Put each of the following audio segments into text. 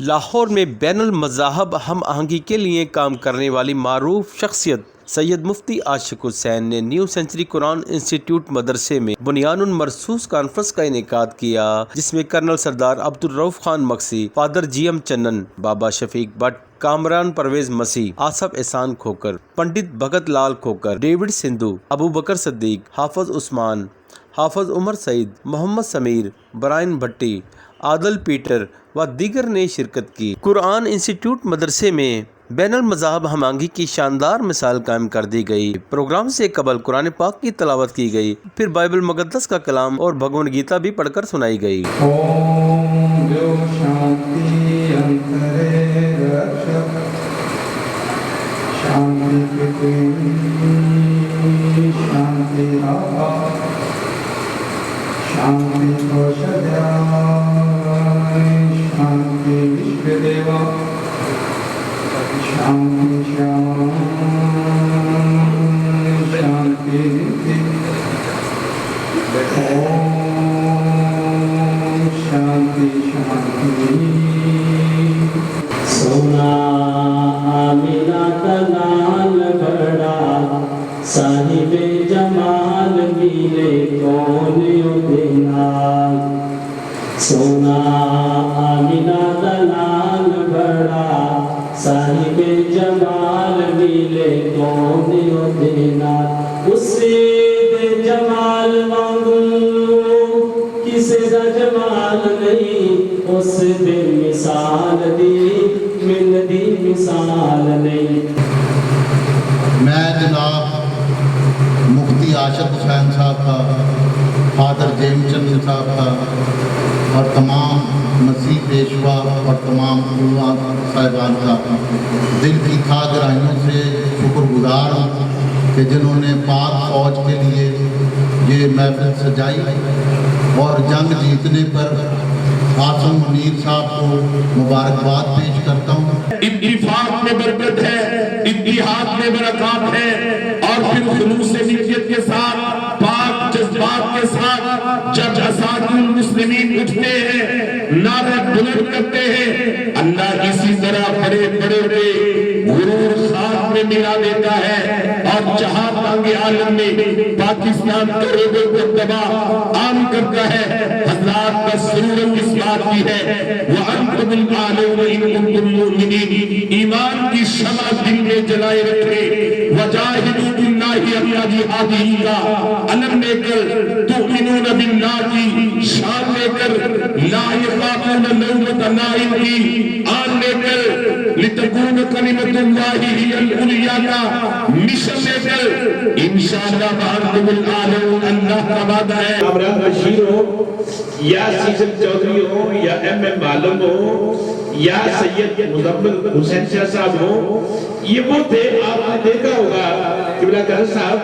لاہور میں بین المذاہب ہم آہنگی کے لیے کام کرنے والی معروف شخصیت سید مفتی عاشق حسین نے نیو سینچری قرآن انسٹیٹیوٹ مدرسے میں بنیان مرصوص کانفرنس کا انعقاد کیا، جس میں Colonel Sardar Abdul Rauf Khan Maksi, Father G M Chanan, Baba Shafiq but, Kamran Pervez مسیح، آصف احسان کھوکر، پنڈت بھگت لال کھوکر، ڈیوڈ سندھو، ابو بکر صدیق، حافظ عثمان، حافظ عمر سعید، محمد سمیر، برائن بھٹی، عادل پیٹر و دیگر نے شرکت کی۔ قرآن انسٹیٹیوٹ مدرسے میں بین المذاہب ہم آہنگی کی شاندار مثال قائم کر دی گئی۔ پروگرام سے قبل قرآن پاک کی تلاوت کی گئی، پھر بائبل مقدس کا کلام اور بھگوان گیتا بھی پڑھ کر سنائی گئی۔ اوم جو شانتی انترے رکشک شانتی پرتھوی شانتی آپا شانتی کوشدھیائے شانتی وشودیوا شانتی شیام شانتی نیتی شانتی شانتی۔ سونا آمینہ کا لال بڑا صاحب جمال ملے کون دینا۔ سونا آمینہ کا لال بڑا صاحب جمال ملے کون دینا۔ اس سے جمال مانگوں کسی کا جمال نہیں، اس بے مثال دی ملتی مثال نہیں۔ میں جناب مفتی عاشق حسین صاحب کا، فادر جیم چند صاحب کا اور تمام مسیح پیشوا اور تمام علماء صاحبان کا دل کی تھا گہرائیوں سے شکر گزار ہوں کہ جنہوں نے پاک فوج کے لیے یہ محفل سجائی اور جنگ جیتنے پر قاسم منیر صاحب کو مبارکباد پیش کرتا ہوں۔ اتفاق میں برکت ہے، اتحاد میں برکات ہے، اور پھر خلوص نیت کے ساتھ، پاک جذبات کے ساتھ جب اساتذہ المسلمین اٹھتے ہیں، نعرہ بلند کرتے ہیں، اللہ اسی طرح بڑے بڑے غرور خاک میں ملا دیتا ہے اور جہاں تانگے عالم میں پاکستان کروڑوں کو تباہ عام کرتا ہے۔ حضرات کا ضرورت اس بات کی ہے وَأَنْتُمُ الْأَعْلَوْنَ إِن كُنتُم مُّؤْمِنِينَ، ایمان کی شمع دل میں جلائے رکھے، وَجَاهِدُوا بِاللَّهِ حَقَّ جِهَادِهِ کا علم لے کر، تُؤْمِنُونَ بِاللَّهِ کی شان لے کر، لَا يَخَافُونَ لَوْمَةَ لَائِمٍ کی آن لے کر، لِتَكُونَ كَلِمَةُ اللَّهِ هِيَ الْعُلْيَا کا مشن لے کر انشاءاللہ وَأَنْتُمُ الْأَعْلَوْنَ اللہ کا وعدہ ہے۔ کامران بشیر ہو یا سیزن چودھری ہو یا ایم ایم عالم ہو یا سید مزمل حسین شاہ صاحب ہو، یہ وہ تھے، آپ نے دیکھا ہوگا قبلہ قدر صاحب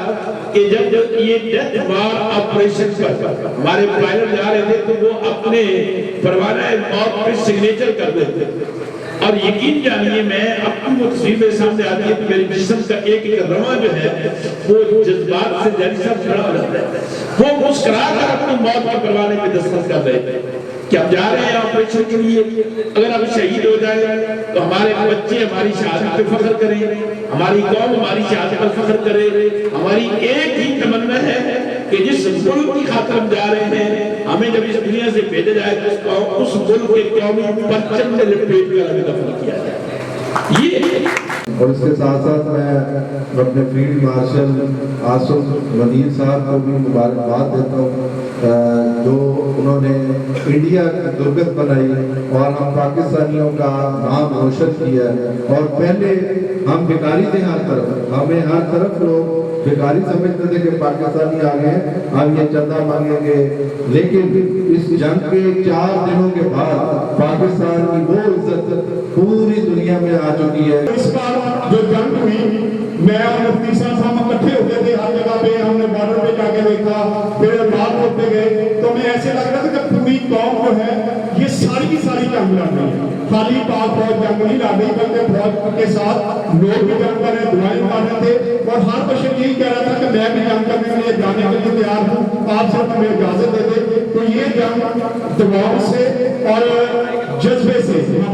کہ جب یہ ڈیتھ وار آپریشن پر ہمارے پائلٹ جا رہے تھے تو وہ اپنے پروانہ موت پہ سگنیچر کر دیتے اور یقین جانیے میں اپنی وہ تصویر سامنے آتی ہے تو میری جسم کا ایک ایک رواں جو ہے وہ جذبات سے جاری صاحب کھڑا ہو جاتا ہے۔ وہ مسکرا کر اپنی موت کے پروانے پہ دستخط کر رہے ہیں کہ ہم جا رہے ہیں آپریشن کے لیے، اگر ہم شہید ہو جائیں تو ہمارے بچے ہماری شہادت پہ فخر کریں، ہماری قوم ہماری شہادت پر فخر کرے۔ ہماری ایک ہی تمنا ہے کہ جس ملک کی خاطر ہم جا رہے ہیں ہمیں جب اس دنیا سے بھیجا جائے تو اس ملک کے قومی پرچم میں لپیٹ کر ہمیں دفن کیا جائے۔ یہ اور اس کے ساتھ ساتھ میں اپنے فیلڈ مارشل آصف منیر صاحب کو بھی مبارکباد دیتا ہوں جو انہوں نے انڈیا کی درگت بنائی اور ہم پاکستانیوں کا نام روشن کیا ہے۔ اور پہلے ہم بھکاری تھے ہر طرف، ہمیں ہر طرف لوگ بھکاری سمجھتے تھے کہ پاکستانی آ گئے ہم یہ چندہ مانگیں گے، لیکن اس جنگ کے 4 دنوں کے بعد پاکستان کی وہ عزت پوری دنیا میں آ چکی ہے۔ اس بار جو جنگ ہوئی میں اور مفتی صاحب ہم اکٹھے ہوتے تھے ہر جگہ پہ، ہم نے بارڈر پہ جا کے دیکھا، پھر بات ہوتے گئے تو ہمیں ایسے لگ رہا تھا کہ پوری قوم جو ہے یہ ساری کی ساری جنگ لڑ رہی ہے، خالی پاک فوج جنگ نہیں لڑ رہی بلکہ فوج کے ساتھ لوگ بھی جنگ کر رہے، دعائیں مار رہے تھے اور ہر بشر یہی کہہ رہا تھا کہ میں بھی جنگ کرنے کے لیے جانے کے لیے تیار ہوں، آپ صرف ہمیں اجازت دے دیں۔ تو یہ جنگ دعاؤں سے اور جذبے سے